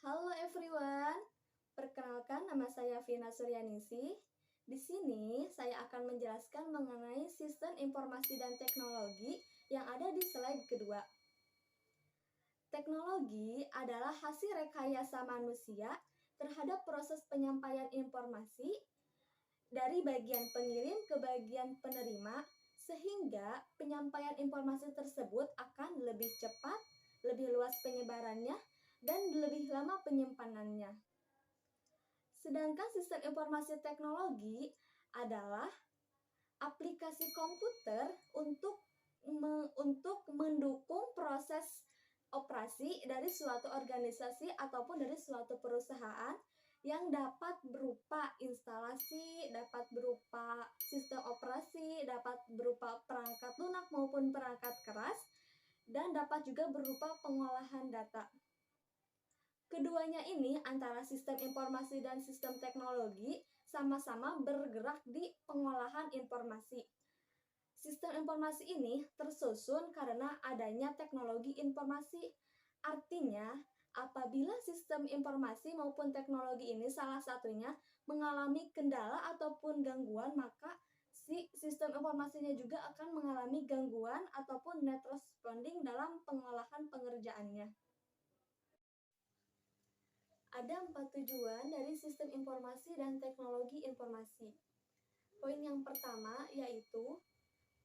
Halo everyone, perkenalkan nama saya Vina Suryaningsih. Di sini saya akan menjelaskan mengenai sistem informasi dan teknologi yang ada di slide kedua. Teknologi adalah hasil rekayasa manusia terhadap proses penyampaian informasi dari bagian pengirim ke bagian penerima, sehingga penyampaian informasi tersebut akan lebih cepat, lebih luas penyebarannya, dan lebih lama penyimpanannya. Sedangkan sistem informasi teknologi adalah aplikasi komputer untuk mendukung proses operasi dari suatu organisasi ataupun dari suatu perusahaan yang dapat berupa instalasi, dapat berupa sistem operasi, dapat berupa perangkat lunak maupun perangkat keras, dan dapat juga berupa pengolahan data. Keduanya ini antara sistem informasi dan sistem teknologi sama-sama bergerak di pengolahan informasi. Sistem informasi ini tersusun karena adanya teknologi informasi. Artinya, apabila sistem informasi maupun teknologi ini salah satunya mengalami kendala ataupun gangguan, maka si sistem informasinya juga akan mengalami gangguan ataupun net responding dalam pengolahan pengerjaannya. Ada 4 tujuan dari sistem informasi dan teknologi informasi. Poin yang pertama yaitu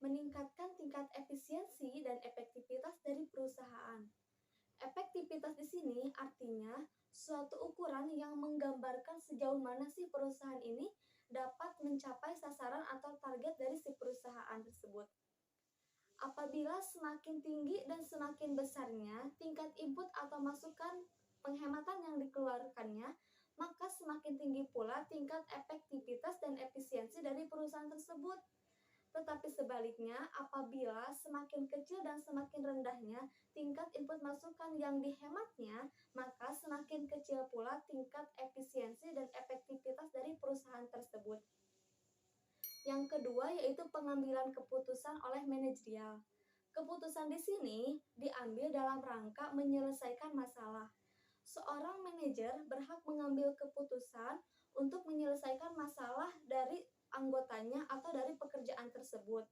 meningkatkan tingkat efisiensi dan efektivitas dari perusahaan. Efektivitas di sini artinya suatu ukuran yang menggambarkan sejauh mana sih perusahaan ini dapat mencapai sasaran atau target dari si perusahaan tersebut. Apabila semakin tinggi dan semakin besarnya tingkat input atau masukan penghematan yang dikeluarkannya, maka semakin tinggi pula tingkat efektivitas dan efisiensi dari perusahaan tersebut. Tetapi sebaliknya, apabila semakin kecil dan semakin rendahnya tingkat input masukan yang dihematnya, maka semakin kecil pula tingkat efisiensi dan efektivitas dari perusahaan tersebut. Yang kedua yaitu pengambilan keputusan oleh manajerial. Keputusan di sini diambil dalam rangka menyelesaikan masalah. Seorang manajer berhak mengambil keputusan untuk menyelesaikan masalah dari anggotanya atau dari pekerjaan tersebut.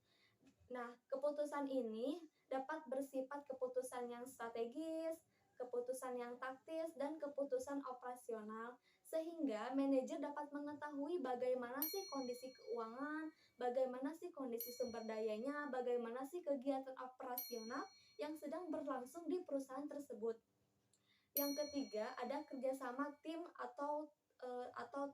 Nah, keputusan ini dapat bersifat keputusan yang strategis, keputusan yang taktis, dan keputusan operasional, sehingga manajer dapat mengetahui bagaimana sih kondisi keuangan, bagaimana sih kondisi sumber dayanya, bagaimana sih kegiatan operasional yang sedang berlangsung di perusahaan tersebut. Yang ketiga, ada kerjasama tim atau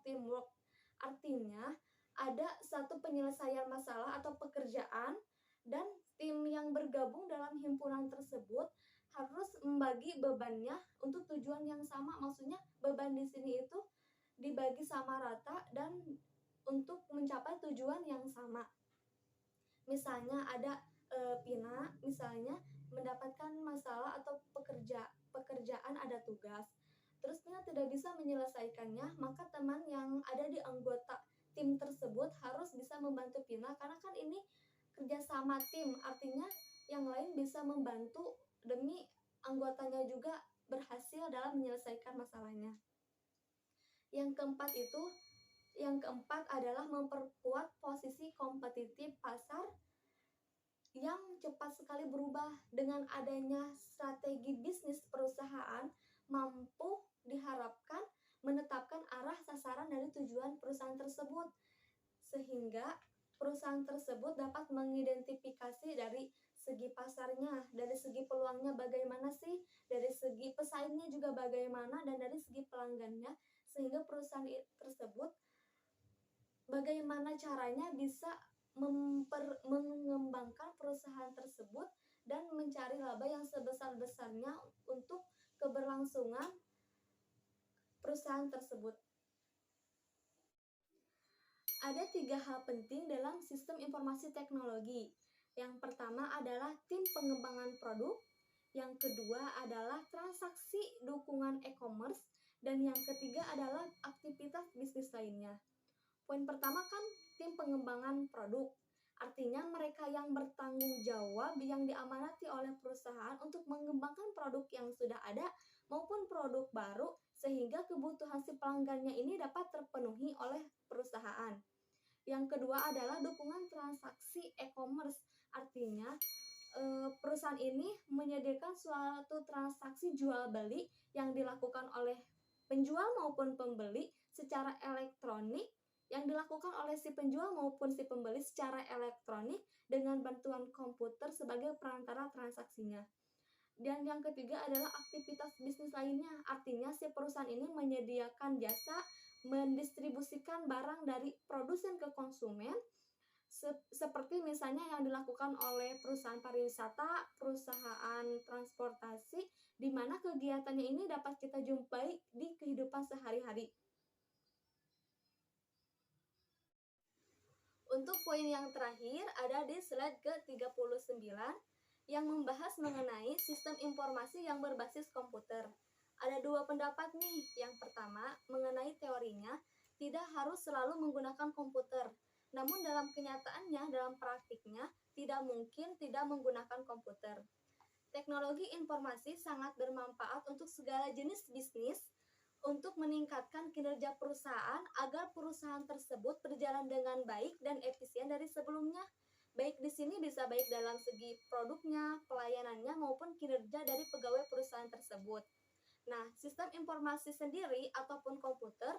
teamwork. Artinya, ada satu penyelesaian masalah atau pekerjaan dan tim yang bergabung dalam himpunan tersebut harus membagi bebannya untuk tujuan yang sama. Maksudnya beban di sini itu dibagi sama rata dan untuk mencapai tujuan yang sama. Misalnya ada Pina misalnya mendapatkan masalah atau pekerjaan ada tugas. Terus Pina tidak bisa menyelesaikannya, maka teman yang ada di anggota tim tersebut harus bisa membantu Pina karena kan ini kerjasama tim, artinya yang lain bisa membantu demi anggotanya juga berhasil dalam menyelesaikan masalahnya. Yang keempat adalah memperkuat posisi kompetitif pasar yang cepat sekali berubah. Dengan adanya strategi bisnis perusahaan mampu diharapkan menetapkan arah sasaran dari tujuan perusahaan tersebut, sehingga perusahaan tersebut dapat mengidentifikasi dari segi pasarnya, dari segi peluangnya bagaimana sih, dari segi pesaingnya juga bagaimana, dan dari segi pelanggannya, sehingga perusahaan tersebut bagaimana caranya bisa mengembangkan perusahaan tersebut dan mencari laba yang sebesar-besarnya untuk keberlangsungan perusahaan tersebut. Ada 3 hal penting dalam sistem informasi teknologi. Yang pertama adalah tim pengembangan produk, yang kedua adalah transaksi dukungan e-commerce, dan yang ketiga adalah aktivitas bisnis lainnya. Poin pertama kan tim pengembangan produk. Artinya mereka yang bertanggung jawab yang diamanati oleh perusahaan untuk mengembangkan produk yang sudah ada maupun produk baru sehingga kebutuhan si pelanggannya ini dapat terpenuhi oleh perusahaan. Yang kedua adalah dukungan transaksi e-commerce, artinya perusahaan ini menyediakan suatu transaksi jual beli yang dilakukan oleh penjual maupun pembeli secara elektronik, yang dilakukan oleh si penjual maupun si pembeli secara elektronik dengan bantuan komputer sebagai perantara transaksinya. Dan yang ketiga adalah aktivitas bisnis lainnya, artinya si perusahaan ini menyediakan jasa mendistribusikan barang dari produsen ke konsumen, seperti misalnya yang dilakukan oleh perusahaan pariwisata, perusahaan transportasi, di mana kegiatannya ini dapat kita jumpai di kehidupan sehari-hari. Untuk poin yang terakhir ada di slide ke-39 yang membahas mengenai sistem informasi yang berbasis komputer. Ada dua pendapat nih. Yang pertama, mengenai teorinya, tidak harus selalu menggunakan komputer. Namun dalam kenyataannya, dalam praktiknya, tidak mungkin tidak menggunakan komputer. Teknologi informasi sangat bermanfaat untuk segala jenis bisnis, untuk meningkatkan kinerja perusahaan agar perusahaan tersebut berjalan dengan baik dan efisien dari sebelumnya. Baik di sini bisa baik dalam segi produknya, pelayanannya, maupun kinerja dari pegawai perusahaan tersebut. Nah, sistem informasi sendiri ataupun komputer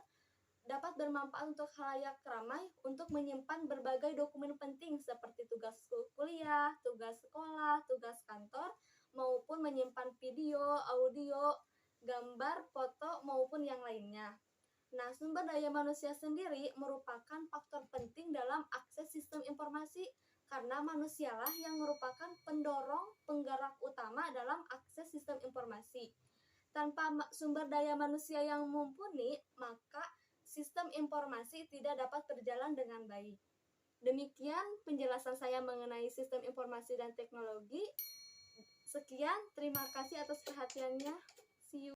dapat bermanfaat untuk khalayak ramai untuk menyimpan berbagai dokumen penting seperti tugas kuliah, tugas sekolah, tugas kantor, maupun menyimpan video, audio, gambar, foto, maupun yang lainnya. Nah, sumber daya manusia sendiri merupakan faktor penting dalam akses sistem informasi karena manusialah yang merupakan pendorong penggerak utama dalam akses sistem informasi. Tanpa sumber daya manusia yang mumpuni, maka sistem informasi tidak dapat berjalan dengan baik. Demikian penjelasan saya mengenai sistem informasi dan teknologi. Sekian, terima kasih atas perhatiannya. See you.